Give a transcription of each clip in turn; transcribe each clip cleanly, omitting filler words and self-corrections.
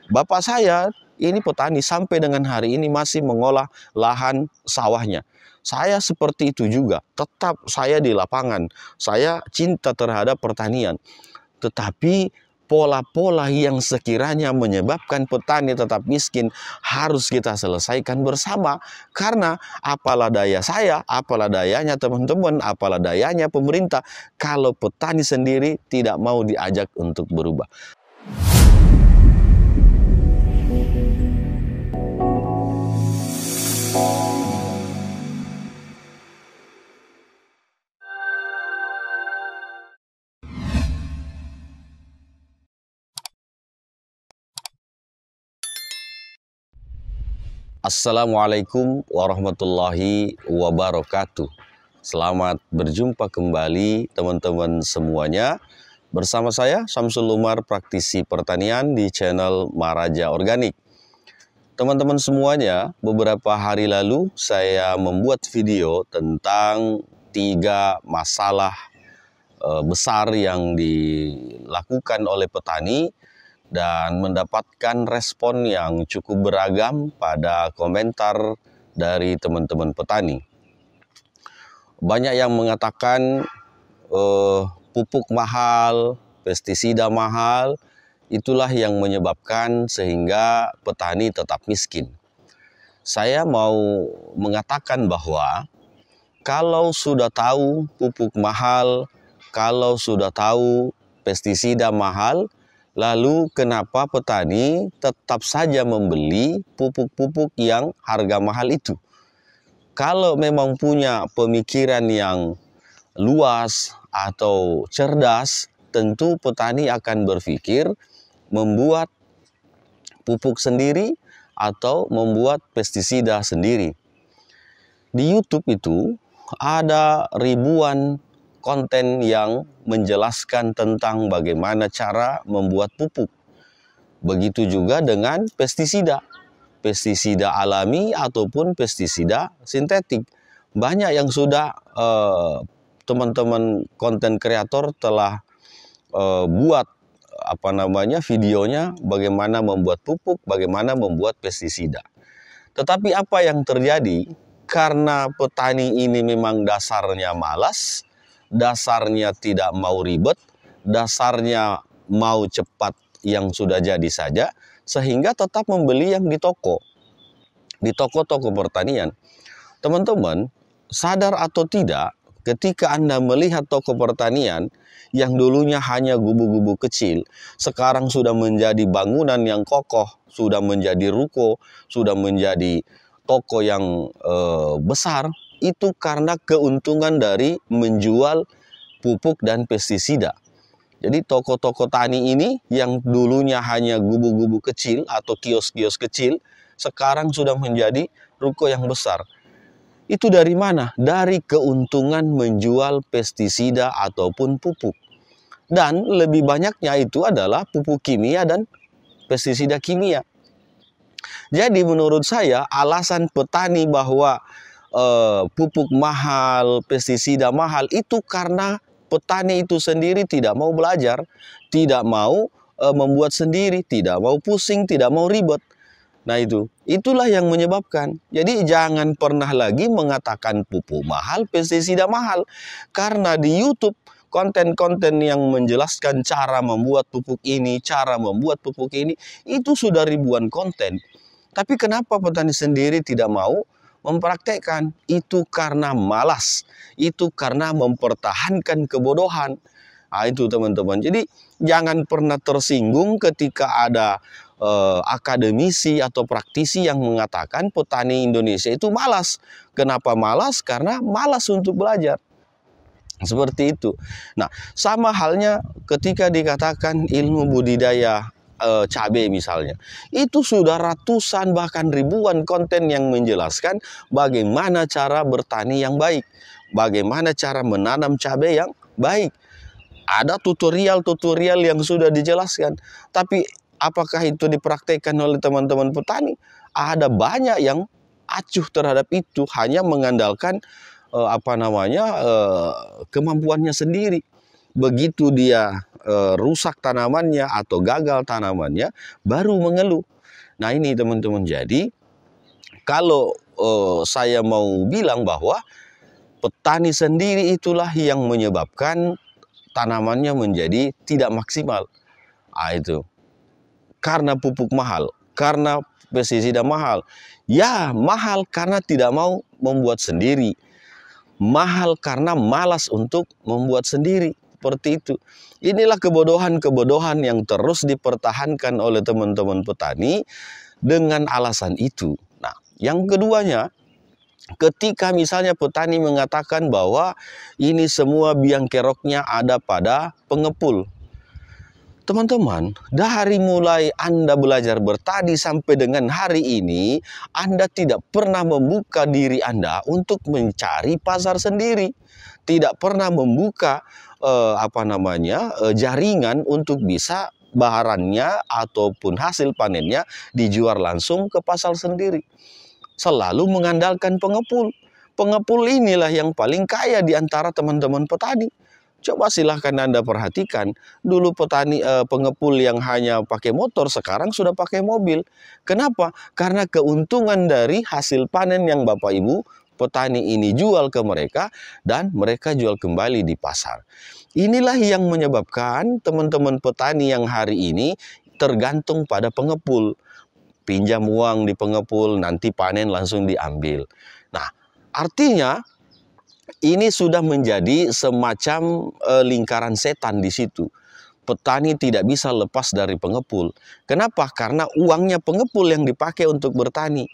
Bapak saya ini petani sampai dengan hari ini masih mengolah lahan sawahnya. Saya seperti itu juga, tetap saya di lapangan, saya cinta terhadap pertanian. Tetapi pola-pola yang sekiranya menyebabkan petani tetap miskin harus kita selesaikan bersama. Karena apalah daya saya, apalah dayanya teman-teman, apalah dayanya pemerintah, kalau petani sendiri tidak mau diajak untuk berubah. Assalamualaikum warahmatullahi wabarakatuh. Selamat berjumpa kembali teman-teman semuanya. Bersama saya Syamsul Umar, praktisi pertanian di channel Maraja Organik. Teman-teman semuanya, beberapa hari lalu saya membuat video tentang 3 masalah besar yang dilakukan oleh petani dan mendapatkan respon yang cukup beragam pada komentar dari teman-teman petani. Banyak yang mengatakan pupuk mahal, pestisida mahal, itulah yang menyebabkan sehingga petani tetap miskin. Saya mau mengatakan bahwa kalau sudah tahu pupuk mahal, kalau sudah tahu pestisida mahal, lalu kenapa petani tetap saja membeli pupuk-pupuk yang harga mahal itu? Kalau memang punya pemikiran yang luas atau cerdas, tentu petani akan berpikir membuat pupuk sendiri atau membuat pestisida sendiri. Di YouTube itu ada ribuan konten yang menjelaskan tentang bagaimana cara membuat pupuk. Begitu juga dengan pestisida. Pestisida alami ataupun pestisida sintetik. Banyak yang sudah teman-teman konten kreator telah buat videonya bagaimana membuat pupuk, bagaimana membuat pestisida. Tetapi apa yang terjadi? Karena petani ini memang dasarnya malas, dasarnya tidak mau ribet, dasarnya mau cepat yang sudah jadi saja, sehingga tetap membeli yang di toko-toko pertanian. Teman-teman, sadar atau tidak, ketika Anda melihat toko pertanian yang dulunya hanya gubu-gubu kecil, sekarang sudah menjadi bangunan yang kokoh, sudah menjadi ruko, sudah menjadi toko yang besar, itu karena keuntungan dari menjual pupuk dan pestisida. Jadi toko-toko tani ini yang dulunya hanya gubu-gubu kecil atau kios-kios kecil, sekarang sudah menjadi ruko yang besar. Itu dari mana? Dari keuntungan menjual pestisida ataupun pupuk. Dan lebih banyaknya itu adalah pupuk kimia dan pestisida kimia. Jadi menurut saya alasan petani bahwa pupuk mahal, pestisida mahal itu karena petani itu sendiri tidak mau belajar, tidak mau membuat sendiri, tidak mau pusing, tidak mau ribet. Nah itulah yang menyebabkan. Jadi jangan pernah lagi mengatakan pupuk mahal, pestisida mahal. Karena di YouTube konten-konten yang menjelaskan cara membuat pupuk ini, cara membuat pupuk ini, itu sudah ribuan konten. Tapi kenapa petani sendiri tidak mau mempraktekkan? Itu karena malas, itu karena mempertahankan kebodohan. Nah, itu teman-teman. Jadi jangan pernah tersinggung ketika ada akademisi atau praktisi yang mengatakan petani Indonesia itu malas. Kenapa malas? Karena malas untuk belajar. Seperti itu. Nah, sama halnya ketika dikatakan ilmu budidaya cabai misalnya, itu sudah ratusan bahkan ribuan konten yang menjelaskan bagaimana cara bertani yang baik, bagaimana cara menanam cabai yang baik. Ada tutorial-tutorial yang sudah dijelaskan, tapi apakah itu dipraktekkan oleh teman-teman petani? Ada banyak yang acuh terhadap itu, hanya mengandalkan kemampuannya sendiri. begitu dia rusak tanamannya atau gagal tanamannya, baru mengeluh. Nah ini teman-teman, jadi kalau saya mau bilang bahwa petani sendiri itulah yang menyebabkan tanamannya menjadi tidak maksimal. Itu karena pupuk mahal, karena pestisida mahal. Ya, mahal karena tidak mau membuat sendiri. Mahal karena malas untuk membuat sendiri. Seperti itu. Inilah kebodohan-kebodohan yang terus dipertahankan oleh teman-teman petani dengan alasan itu. Nah, yang keduanya, ketika misalnya petani mengatakan bahwa ini semua biang keroknya ada pada pengepul. Teman-teman, dari mulai Anda belajar bertani sampai dengan hari ini, Anda tidak pernah membuka diri Anda untuk mencari pasar sendiri. Tidak pernah membuka jaringan untuk bisa baharannya ataupun hasil panennya dijual langsung ke pasar sendiri. Selalu mengandalkan pengepul. Pengepul inilah yang paling kaya di antara teman-teman petani. Coba silahkan Anda perhatikan, dulu petani pengepul yang hanya pakai motor, sekarang sudah pakai mobil. Kenapa? Karena keuntungan dari hasil panen yang Bapak Ibu petani ini jual ke mereka, dan mereka jual kembali di pasar. Inilah yang menyebabkan teman-teman petani yang hari ini tergantung pada pengepul. Pinjam uang di pengepul, nanti panen langsung diambil. Nah, artinya ini sudah menjadi semacam lingkaran setan di situ. Petani tidak bisa lepas dari pengepul. Kenapa? Karena uangnya pengepul yang dipakai untuk bertani.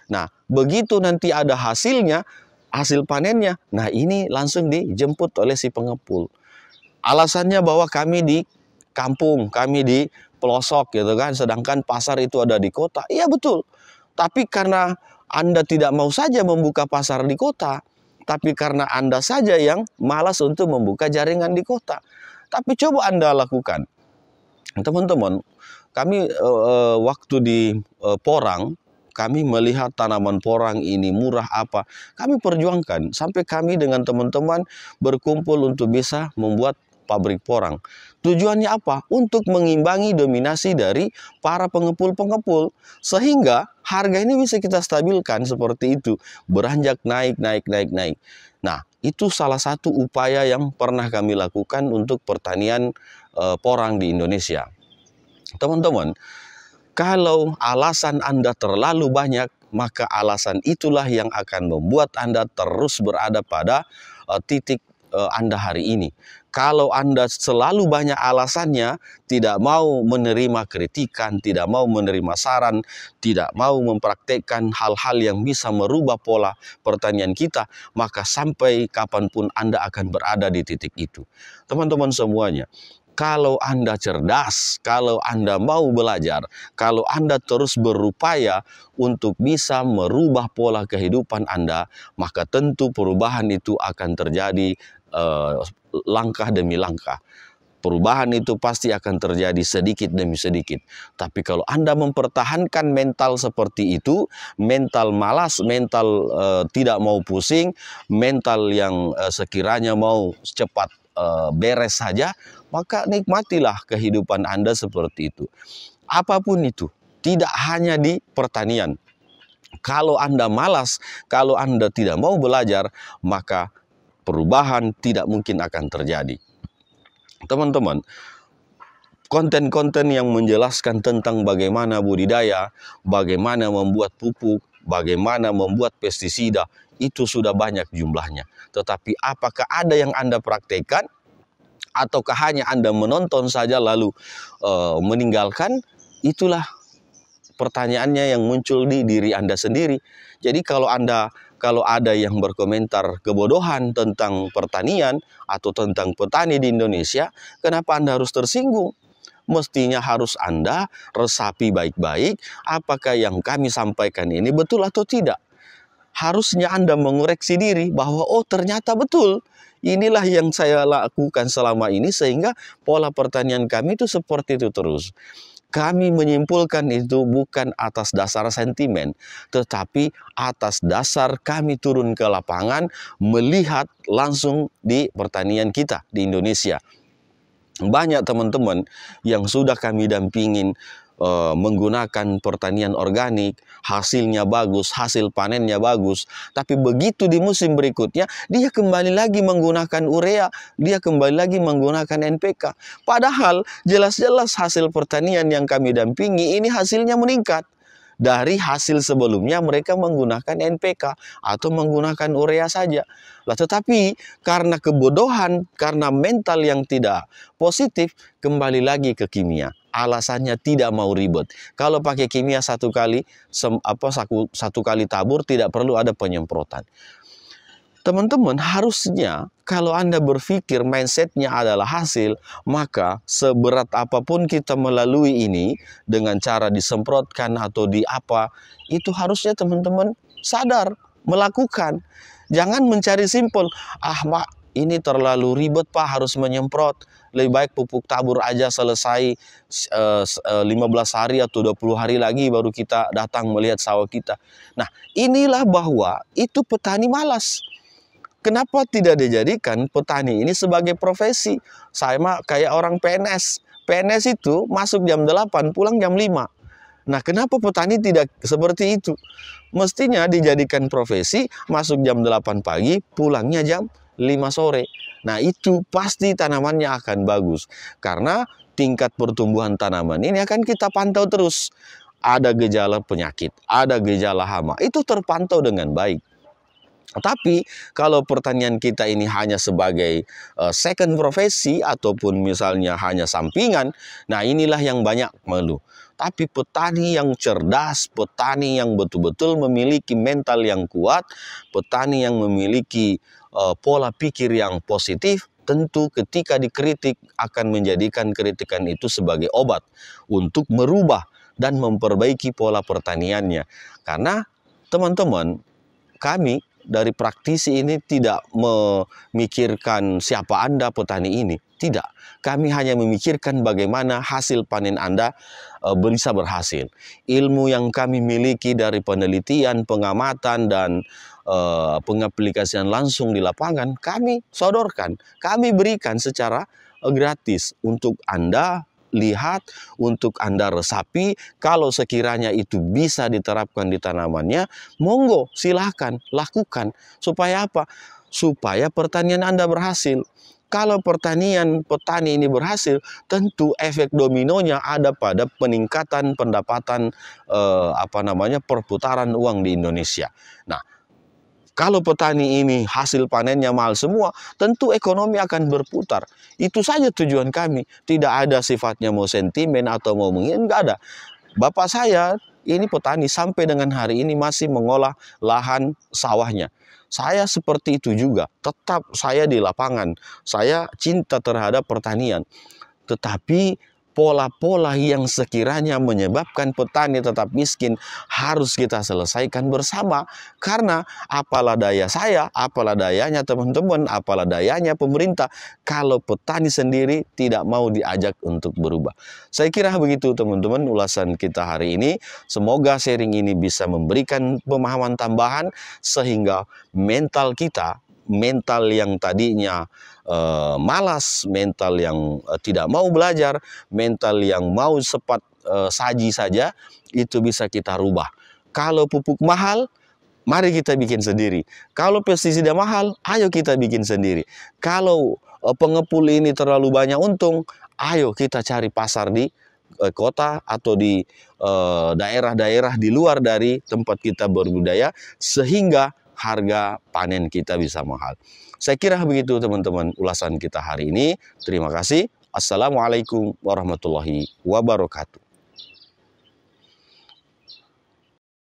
Nah, begitu nanti ada hasilnya, hasil panennya, nah ini langsung dijemput oleh si pengepul. Alasannya bahwa kami di kampung, kami di pelosok gitu kan, sedangkan pasar itu ada di kota. Iya betul. Tapi karena Anda tidak mau saja membuka pasar di kota, tapi karena Anda saja yang malas untuk membuka jaringan di kota. Tapi coba Anda lakukan. Teman-teman, kami waktu di Porang, kami melihat tanaman porang ini murah apa. Kami perjuangkan sampai kami dengan teman-teman berkumpul untuk bisa membuat pabrik porang. Tujuannya apa? Untuk mengimbangi dominasi dari para pengepul-pengepul. Sehingga harga ini bisa kita stabilkan seperti itu. Beranjak naik. Nah, itu salah satu upaya yang pernah kami lakukan untuk pertanian porang di Indonesia. Teman-teman, kalau alasan Anda terlalu banyak, maka alasan itulah yang akan membuat Anda terus berada pada titik Anda hari ini. Kalau Anda selalu banyak alasannya, tidak mau menerima kritikan, tidak mau menerima saran, tidak mau mempraktekkan hal-hal yang bisa merubah pola pertanian kita, maka sampai kapanpun Anda akan berada di titik itu. Teman-teman semuanya, kalau Anda cerdas, kalau Anda mau belajar, kalau Anda terus berupaya untuk bisa merubah pola kehidupan Anda, maka tentu perubahan itu akan terjadi langkah demi langkah. Perubahan itu pasti akan terjadi sedikit demi sedikit. Tapi kalau Anda mempertahankan mental seperti itu, mental malas, mental tidak mau pusing, mental yang sekiranya mau cepat beres saja, maka nikmatilah kehidupan Anda seperti itu. Apapun itu, tidak hanya di pertanian. Kalau Anda malas, kalau Anda tidak mau belajar, maka perubahan tidak mungkin akan terjadi. Teman-teman, konten-konten yang menjelaskan tentang bagaimana budidaya, bagaimana membuat pupuk, bagaimana membuat pestisida, itu sudah banyak jumlahnya. Tetapi apakah ada yang Anda praktekkan? Ataukah hanya Anda menonton saja lalu meninggalkan? Itulah pertanyaannya yang muncul di diri Anda sendiri. Jadi kalau ada yang berkomentar kebodohan tentang pertanian atau tentang petani di Indonesia, kenapa Anda harus tersinggung? Mestinya harus Anda resapi baik-baik apakah yang kami sampaikan ini betul atau tidak. Harusnya Anda mengoreksi diri bahwa oh ternyata betul. Inilah yang saya lakukan selama ini sehingga pola pertanian kami itu seperti itu terus. Kami menyimpulkan itu bukan atas dasar sentimen, tetapi atas dasar kami turun ke lapangan, melihat langsung di pertanian kita di Indonesia. Banyak teman-teman yang sudah kami dampingin menggunakan pertanian organik, hasilnya bagus, hasil panennya bagus. Tapi begitu di musim berikutnya, dia kembali lagi menggunakan urea, dia kembali lagi menggunakan NPK. Padahal jelas-jelas hasil pertanian yang kami dampingi ini hasilnya meningkat. Dari hasil sebelumnya mereka menggunakan NPK atau menggunakan urea saja. Lah, tetapi karena kebodohan, karena mental yang tidak positif, kembali lagi ke kimia. Alasannya tidak mau ribet. Kalau pakai kimia satu kali tabur, tidak perlu ada penyemprotan. Teman-teman, harusnya kalau Anda berpikir mindsetnya adalah hasil, maka seberat apapun kita melalui ini dengan cara disemprotkan atau di apa, itu harusnya teman-teman sadar, melakukan. Jangan mencari simpel, Pak, ini terlalu ribet Pak, harus menyemprot. Lebih baik pupuk tabur aja selesai 15 hari atau 20 hari lagi baru kita datang melihat sawah kita. Nah, inilah bahwa itu petani malas. Kenapa tidak dijadikan petani ini sebagai profesi? Saya mah kayak orang PNS. PNS itu masuk jam 8, pulang jam 5. Nah, kenapa petani tidak seperti itu? Mestinya dijadikan profesi, masuk jam 8 pagi, pulangnya jam 5 sore. Nah, itu pasti tanamannya akan bagus. Karena tingkat pertumbuhan tanaman ini akan kita pantau terus. Ada gejala penyakit, ada gejala hama, itu terpantau dengan baik. Tapi kalau pertanian kita ini hanya sebagai second profesi ataupun misalnya hanya sampingan, nah inilah yang banyak mengeluh. Tapi petani yang cerdas, petani yang betul-betul memiliki mental yang kuat, petani yang memiliki pola pikir yang positif, tentu ketika dikritik akan menjadikan kritikan itu sebagai obat untuk merubah dan memperbaiki pola pertaniannya. Karena teman-teman, kami dari praktisi ini tidak memikirkan siapa Anda petani ini. Tidak. Kami hanya memikirkan bagaimana hasil panen Anda bisa berhasil. Ilmu yang kami miliki dari penelitian, pengamatan, dan pengaplikasian langsung di lapangan, kami sodorkan. Kami berikan secara gratis untuk Anda lihat, untuk Anda resapi. Kalau sekiranya itu bisa diterapkan di tanamannya, monggo silahkan lakukan. Supaya apa? Supaya pertanian Anda berhasil. Kalau petani ini berhasil, tentu efek dominonya ada pada peningkatan pendapatan perputaran uang di Indonesia. Nah, kalau petani ini hasil panennya mahal semua, tentu ekonomi akan berputar. Itu saja tujuan kami. Tidak ada sifatnya mau sentimen atau mau enggak ada. Bapak saya ini petani sampai dengan hari ini masih mengolah lahan sawahnya. Saya seperti itu juga. Tetap saya di lapangan. Saya cinta terhadap pertanian. Tetapi pola-pola yang sekiranya menyebabkan petani tetap miskin harus kita selesaikan bersama. Karena apalah daya saya, apalah dayanya teman-teman, apalah dayanya pemerintah, kalau petani sendiri tidak mau diajak untuk berubah. Saya kira begitu teman-teman ulasan kita hari ini. Semoga sharing ini bisa memberikan pemahaman tambahan sehingga mental kita, mental yang tadinya malas, mental yang tidak mau belajar, mental yang mau cepat saji saja, itu bisa kita rubah. Kalau pupuk mahal, mari kita bikin sendiri. Kalau pestisida mahal, ayo kita bikin sendiri. Kalau pengepul ini terlalu banyak untung, ayo kita cari pasar di kota atau di daerah-daerah di luar dari tempat kita berbudaya, sehingga harga panen kita bisa mahal. Saya kira begitu teman-teman ulasan kita hari ini. Terima kasih. Assalamualaikum warahmatullahi wabarakatuh.